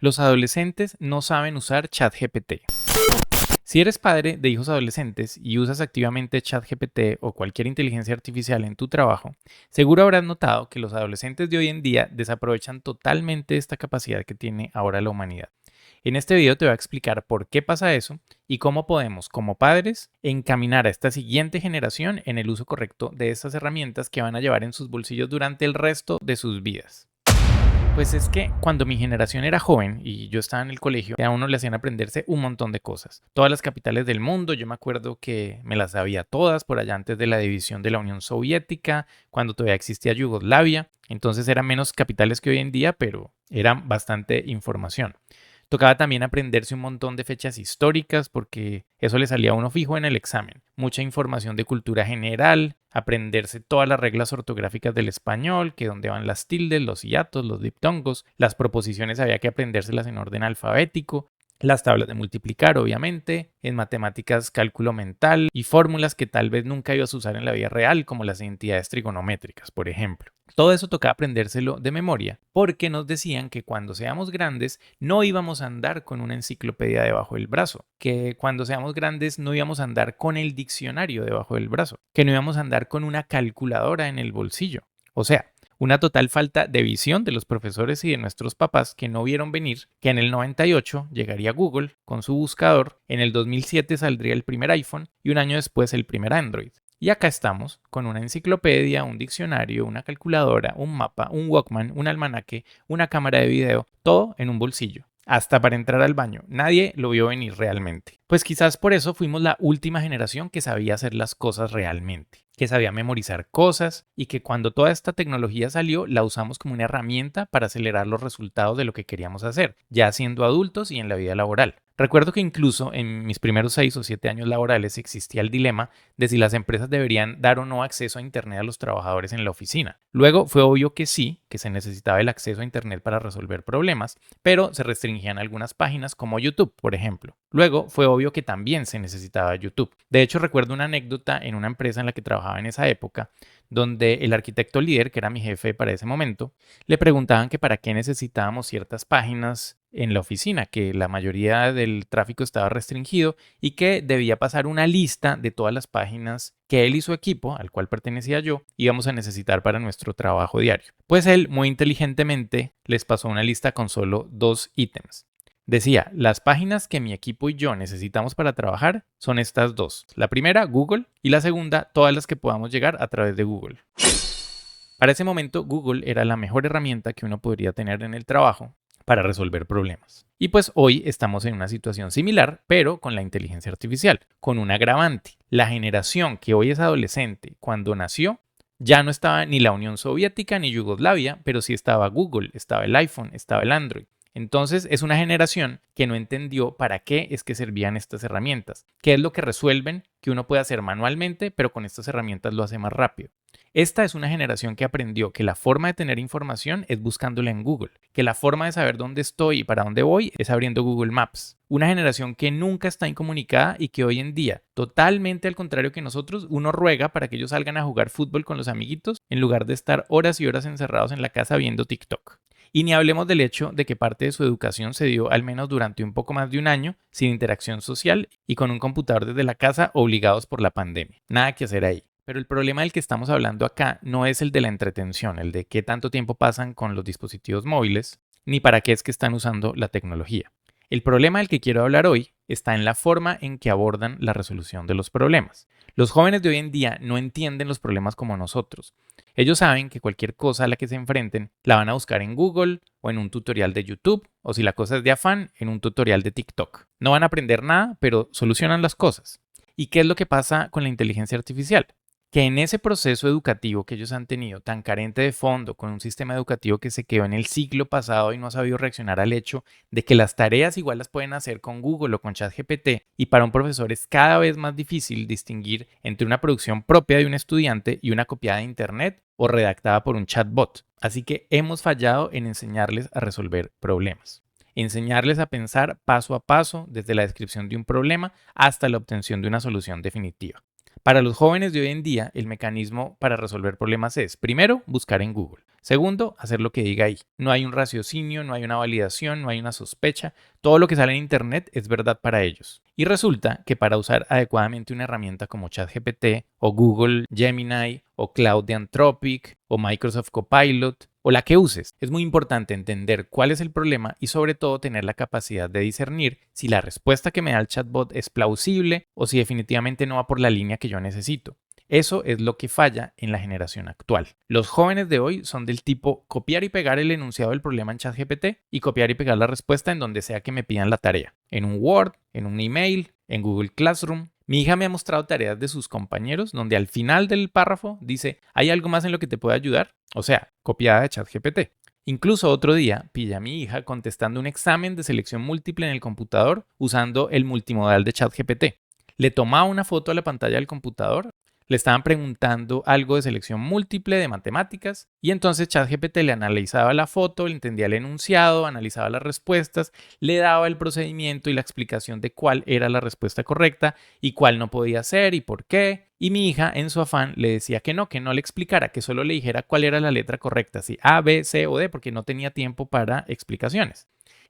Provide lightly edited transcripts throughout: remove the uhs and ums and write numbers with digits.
Los adolescentes no saben usar ChatGPT. Si eres padre de hijos adolescentes y usas activamente ChatGPT o cualquier inteligencia artificial en tu trabajo, seguro habrás notado que los adolescentes de hoy en día desaprovechan totalmente esta capacidad que tiene ahora la humanidad. En este video te voy a explicar por qué pasa eso y cómo podemos, como padres, encaminar a esta siguiente generación en el uso correcto de estas herramientas que van a llevar en sus bolsillos durante el resto de sus vidas. Pues es que cuando mi generación era joven y yo estaba en el colegio, a uno le hacían aprenderse un montón de cosas. Todas las capitales del mundo, yo me acuerdo que me las sabía todas por allá antes de la división de la Unión Soviética, cuando todavía existía Yugoslavia. Entonces eran menos capitales que hoy en día, pero eran bastante información. Tocaba también aprenderse un montón de fechas históricas porque eso le salía a uno fijo en el examen. Mucha información de cultura general, aprenderse todas las reglas ortográficas del español, que dónde van las tildes, los hiatos, los diptongos, las proposiciones había que aprendérselas en orden alfabético, las tablas de multiplicar, obviamente, en matemáticas cálculo mental y fórmulas que tal vez nunca ibas a usar en la vida real, como las identidades trigonométricas, por ejemplo. Todo eso tocaba aprendérselo de memoria, porque nos decían que cuando seamos grandes no íbamos a andar con una enciclopedia debajo del brazo, que cuando seamos grandes no íbamos a andar con el diccionario debajo del brazo, que no íbamos a andar con una calculadora en el bolsillo. O sea, una total falta de visión de los profesores y de nuestros papás que no vieron venir que en el 98 llegaría Google con su buscador, en el 2007 saldría el primer iPhone y un año después el primer Android. Y acá estamos con una enciclopedia, un diccionario, una calculadora, un mapa, un Walkman, un almanaque, una cámara de video, todo en un bolsillo. Hasta para entrar al baño. Nadie lo vio venir realmente. Pues quizás por eso fuimos la última generación que sabía hacer las cosas realmente, que sabía memorizar cosas y que cuando toda esta tecnología salió la usamos como una herramienta para acelerar los resultados de lo que queríamos hacer, ya siendo adultos y en la vida laboral. Recuerdo que incluso en mis primeros 6 o 7 años laborales existía el dilema de si las empresas deberían dar o no acceso a Internet a los trabajadores en la oficina. Luego fue obvio que sí, que se necesitaba el acceso a Internet para resolver problemas, pero se restringían algunas páginas como YouTube, por ejemplo. Luego fue obvio que también se necesitaba YouTube. De hecho, recuerdo una anécdota en una empresa en la que trabajaba en esa época, donde el arquitecto líder, que era mi jefe para ese momento, le preguntaban que para qué necesitábamos ciertas páginas en la oficina, que la mayoría del tráfico estaba restringido y que debía pasar una lista de todas las páginas que él y su equipo, al cual pertenecía yo, íbamos a necesitar para nuestro trabajo diario. Pues él, muy inteligentemente, les pasó una lista con solo 2 ítems. Decía, las páginas que mi equipo y yo necesitamos para trabajar son estas 2. La primera, Google, y la segunda, todas las que podamos llegar a través de Google. Para ese momento, Google era la mejor herramienta que uno podría tener en el trabajo para resolver problemas. Y pues hoy estamos en una situación similar, pero con la inteligencia artificial, con un agravante. La generación que hoy es adolescente, cuando nació, ya no estaba ni la Unión Soviética ni Yugoslavia, pero sí estaba Google, estaba el iPhone, estaba el Android. Entonces es una generación que no entendió para qué es que servían estas herramientas, qué es lo que resuelven que uno puede hacer manualmente, pero con estas herramientas lo hace más rápido. Esta es una generación que aprendió que la forma de tener información es buscándola en Google, que la forma de saber dónde estoy y para dónde voy es abriendo Google Maps. Una generación que nunca está incomunicada y que hoy en día, totalmente al contrario que nosotros, uno ruega para que ellos salgan a jugar fútbol con los amiguitos en lugar de estar horas y horas encerrados en la casa viendo TikTok. Y ni hablemos del hecho de que parte de su educación se dio al menos durante un poco más de un año sin interacción social y con un computador desde la casa obligados por la pandemia. Nada que hacer ahí. Pero el problema del que estamos hablando acá no es el de la entretención, el de qué tanto tiempo pasan con los dispositivos móviles, ni para qué es que están usando la tecnología. El problema del que quiero hablar hoy está en la forma en que abordan la resolución de los problemas. Los jóvenes de hoy en día no entienden los problemas como nosotros. Ellos saben que cualquier cosa a la que se enfrenten la van a buscar en Google o en un tutorial de YouTube, o si la cosa es de afán, en un tutorial de TikTok. No van a aprender nada, pero solucionan las cosas. ¿Y qué es lo que pasa con la inteligencia artificial? Que en ese proceso educativo que ellos han tenido tan carente de fondo, con un sistema educativo que se quedó en el siglo pasado y no ha sabido reaccionar al hecho de que las tareas igual las pueden hacer con Google o con ChatGPT, y para un profesor es cada vez más difícil distinguir entre una producción propia de un estudiante y una copiada de internet o redactada por un chatbot. Así que hemos fallado en enseñarles a resolver problemas. Enseñarles a pensar paso a paso desde la descripción de un problema hasta la obtención de una solución definitiva. Para los jóvenes de hoy en día, el mecanismo para resolver problemas es, primero, buscar en Google. Segundo, hacer lo que diga ahí. No hay un raciocinio, no hay una validación, no hay una sospecha. Todo lo que sale en Internet es verdad para ellos. Y resulta que para usar adecuadamente una herramienta como ChatGPT o Google Gemini o Cloud de Anthropic o Microsoft Copilot o la que uses, es muy importante entender cuál es el problema y sobre todo tener la capacidad de discernir si la respuesta que me da el chatbot es plausible o si definitivamente no va por la línea que yo necesito. Eso es lo que falla en la generación actual. Los jóvenes de hoy son del tipo copiar y pegar el enunciado del problema en ChatGPT y copiar y pegar la respuesta en donde sea que me pidan la tarea. En un Word, en un email, en Google Classroom. Mi hija me ha mostrado tareas de sus compañeros donde al final del párrafo dice, ¿hay algo más en lo que te pueda ayudar? O sea, copiada de ChatGPT. Incluso otro día pillé a mi hija contestando un examen de selección múltiple en el computador usando el multimodal de ChatGPT. Le tomaba una foto a la pantalla del computador, le estaban preguntando algo de selección múltiple de matemáticas y entonces ChatGPT le analizaba la foto, le entendía el enunciado, analizaba las respuestas, le daba el procedimiento y la explicación de cuál era la respuesta correcta y cuál no podía ser y por qué. Y mi hija, en su afán, le decía que no le explicara, que solo le dijera cuál era la letra correcta, si A, B, C o D, porque no tenía tiempo para explicaciones.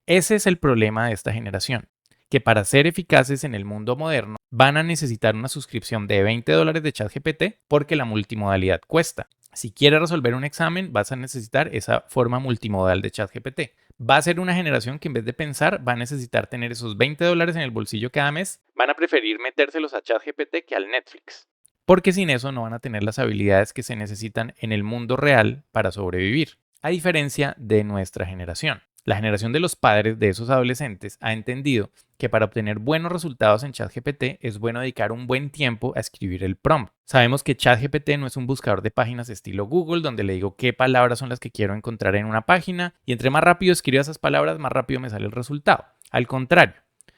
Ese es el problema de esta generación, que para ser eficaces en el mundo moderno van a necesitar una suscripción de $20 de ChatGPT porque la multimodalidad cuesta. Si quieres resolver un examen, vas a necesitar esa forma multimodal de ChatGPT. Va a ser una generación que en vez de pensar, va a necesitar tener esos $20 en el bolsillo cada mes. Van a preferir metérselos a ChatGPT que al Netflix. Porque sin eso no van a tener las habilidades que se necesitan en el mundo real para sobrevivir, a diferencia de nuestra generación. La generación de los padres de esos adolescentes ha entendido que para obtener buenos resultados en ChatGPT es bueno dedicar un buen tiempo a escribir el prompt. Sabemos que ChatGPT no es un buscador de páginas estilo Google donde le digo qué palabras son las que quiero encontrar en una página y entre más rápido escriba esas palabras, más rápido me sale el resultado. Al contrario,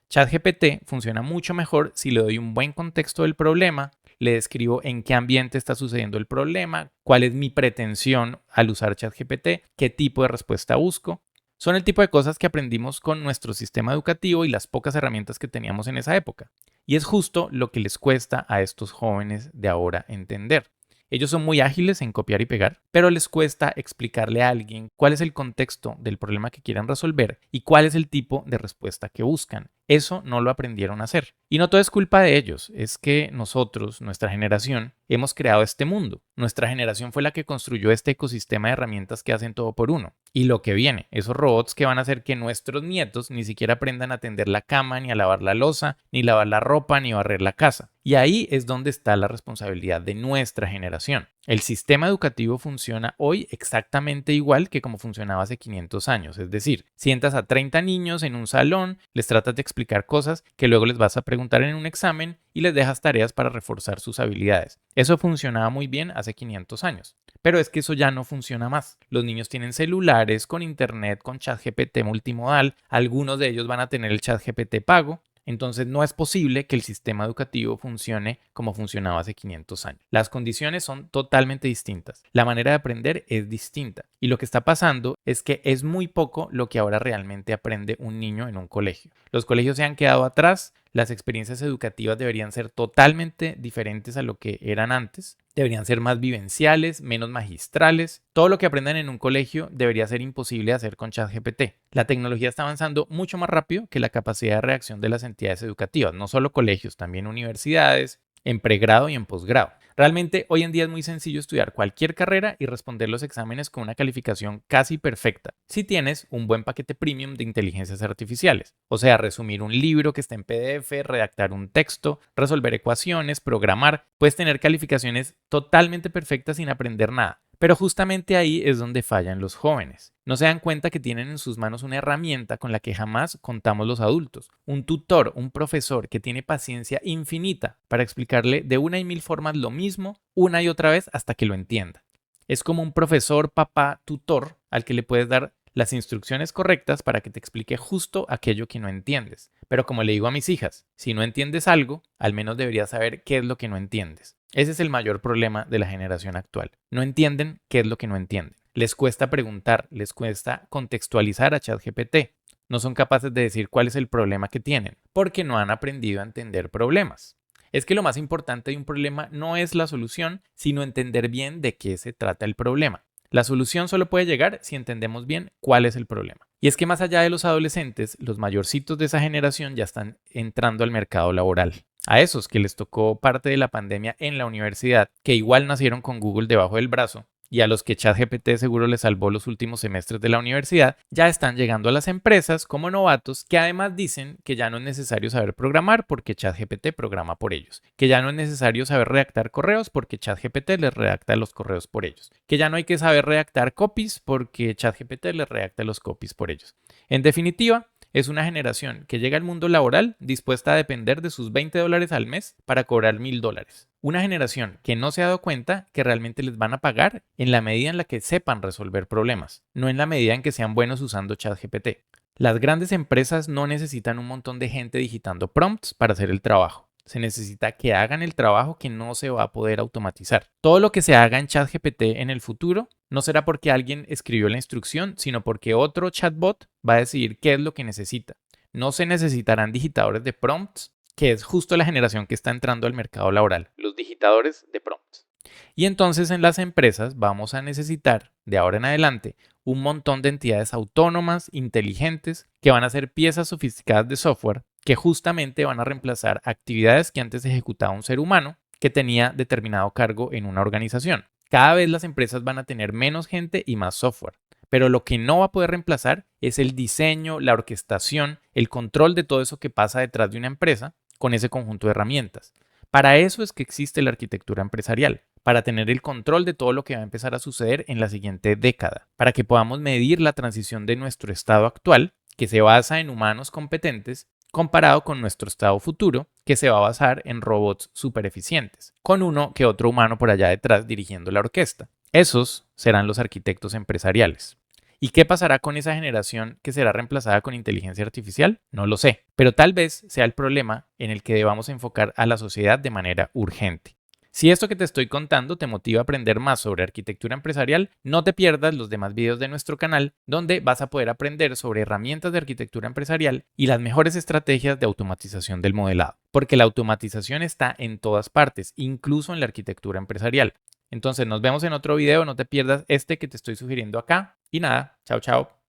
ChatGPT funciona mucho mejor si le doy un buen contexto del problema, le describo en qué ambiente está sucediendo el problema, cuál es mi pretensión al usar ChatGPT, qué tipo de respuesta busco. Son el tipo de cosas que aprendimos con nuestro sistema educativo y las pocas herramientas que teníamos en esa época. Y es justo lo que les cuesta a estos jóvenes de ahora entender. Ellos son muy ágiles en copiar y pegar, pero les cuesta explicarle a alguien cuál es el contexto del problema que quieran resolver y cuál es el tipo de respuesta que buscan. Eso no lo aprendieron a hacer. Y no todo es culpa de ellos, es que nosotros, nuestra generación, hemos creado este mundo. Nuestra generación fue la que construyó este ecosistema de herramientas que hacen todo por uno. Y lo que viene, esos robots que van a hacer que nuestros nietos ni siquiera aprendan a tender la cama, ni a lavar la loza, ni lavar la ropa, ni barrer la casa. Y ahí es donde está la responsabilidad de nuestra generación. El sistema educativo funciona hoy exactamente igual que como funcionaba hace 500 años. Es decir, sientas a 30 niños en un salón, les tratas de explicar cosas que luego les vas a preguntar en un examen y les dejas tareas para reforzar sus habilidades. Eso funcionaba muy bien hace 500 años. Pero es que eso ya no funciona más. Los niños tienen celulares, con internet, con ChatGPT multimodal. Algunos de ellos van a tener el ChatGPT pago. Entonces no es posible que el sistema educativo funcione como funcionaba hace 500 años. Las condiciones son totalmente distintas. La manera de aprender es distinta. Y lo que está pasando es que es muy poco lo que ahora realmente aprende un niño en un colegio. Los colegios se han quedado atrás. Las experiencias educativas deberían ser totalmente diferentes a lo que eran antes. Deberían ser más vivenciales, menos magistrales. Todo lo que aprendan en un colegio debería ser imposible de hacer con ChatGPT. La tecnología está avanzando mucho más rápido que la capacidad de reacción de las entidades educativas, no solo colegios, también universidades, en pregrado y en posgrado. Realmente hoy en día es muy sencillo estudiar cualquier carrera y responder los exámenes con una calificación casi perfecta si tienes un buen paquete premium de inteligencias artificiales. O sea, resumir un libro que está en PDF, redactar un texto, resolver ecuaciones, programar. Puedes tener calificaciones totalmente perfectas sin aprender nada. Pero justamente ahí es donde fallan los jóvenes. No se dan cuenta que tienen en sus manos una herramienta con la que jamás contamos los adultos. Un tutor, un profesor que tiene paciencia infinita para explicarle de una y mil formas lo mismo una y otra vez hasta que lo entienda. Es como un profesor, papá, tutor al que le puedes dar las instrucciones correctas para que te explique justo aquello que no entiendes. Pero como le digo a mis hijas, si no entiendes algo, al menos deberías saber qué es lo que no entiendes. Ese es el mayor problema de la generación actual. No entienden qué es lo que no entienden. Les cuesta preguntar, les cuesta contextualizar a ChatGPT. No son capaces de decir cuál es el problema que tienen, porque no han aprendido a entender problemas. Es que lo más importante de un problema no es la solución, sino entender bien de qué se trata el problema. La solución solo puede llegar si entendemos bien cuál es el problema. Y es que más allá de los adolescentes, los mayorcitos de esa generación ya están entrando al mercado laboral. A esos que les tocó parte de la pandemia en la universidad, que igual nacieron con Google debajo del brazo, y a los que ChatGPT seguro les salvó los últimos semestres de la universidad, ya están llegando a las empresas como novatos que además dicen que ya no es necesario saber programar porque ChatGPT programa por ellos, que ya no es necesario saber redactar correos porque ChatGPT les redacta los correos por ellos, que ya no hay que saber redactar copies porque ChatGPT les redacta los copies por ellos. En definitiva, es una generación que llega al mundo laboral dispuesta a depender de sus $20 al mes para cobrar $1000. Una generación que no se ha dado cuenta que realmente les van a pagar en la medida en la que sepan resolver problemas, no en la medida en que sean buenos usando ChatGPT. Las grandes empresas no necesitan un montón de gente digitando prompts para hacer el trabajo. Se necesita que hagan el trabajo que no se va a poder automatizar. Todo lo que se haga en ChatGPT en el futuro no será porque alguien escribió la instrucción, sino porque otro chatbot va a decidir qué es lo que necesita. No se necesitarán digitadores de prompts, que es justo la generación que está entrando al mercado laboral, los digitadores de prompts. Y entonces en las empresas vamos a necesitar, de ahora en adelante, un montón de entidades autónomas, inteligentes, que van a ser piezas sofisticadas de software que justamente van a reemplazar actividades que antes ejecutaba un ser humano que tenía determinado cargo en una organización. Cada vez las empresas van a tener menos gente y más software, pero lo que no va a poder reemplazar es el diseño, la orquestación, el control de todo eso que pasa detrás de una empresa con ese conjunto de herramientas. Para eso es que existe la arquitectura empresarial, para tener el control de todo lo que va a empezar a suceder en la siguiente década, para que podamos medir la transición de nuestro estado actual, que se basa en humanos competentes, comparado con nuestro estado futuro, que se va a basar en robots súper eficientes, con uno que otro humano por allá detrás dirigiendo la orquesta. Esos serán los arquitectos empresariales. ¿Y qué pasará con esa generación que será reemplazada con inteligencia artificial? No lo sé, pero tal vez sea el problema en el que debamos enfocar a la sociedad de manera urgente. Si esto que te estoy contando te motiva a aprender más sobre arquitectura empresarial, no te pierdas los demás videos de nuestro canal, donde vas a poder aprender sobre herramientas de arquitectura empresarial y las mejores estrategias de automatización del modelado, porque la automatización está en todas partes, incluso en la arquitectura empresarial. Entonces nos vemos en otro video, no te pierdas este que te estoy sugiriendo acá y nada, chao chao.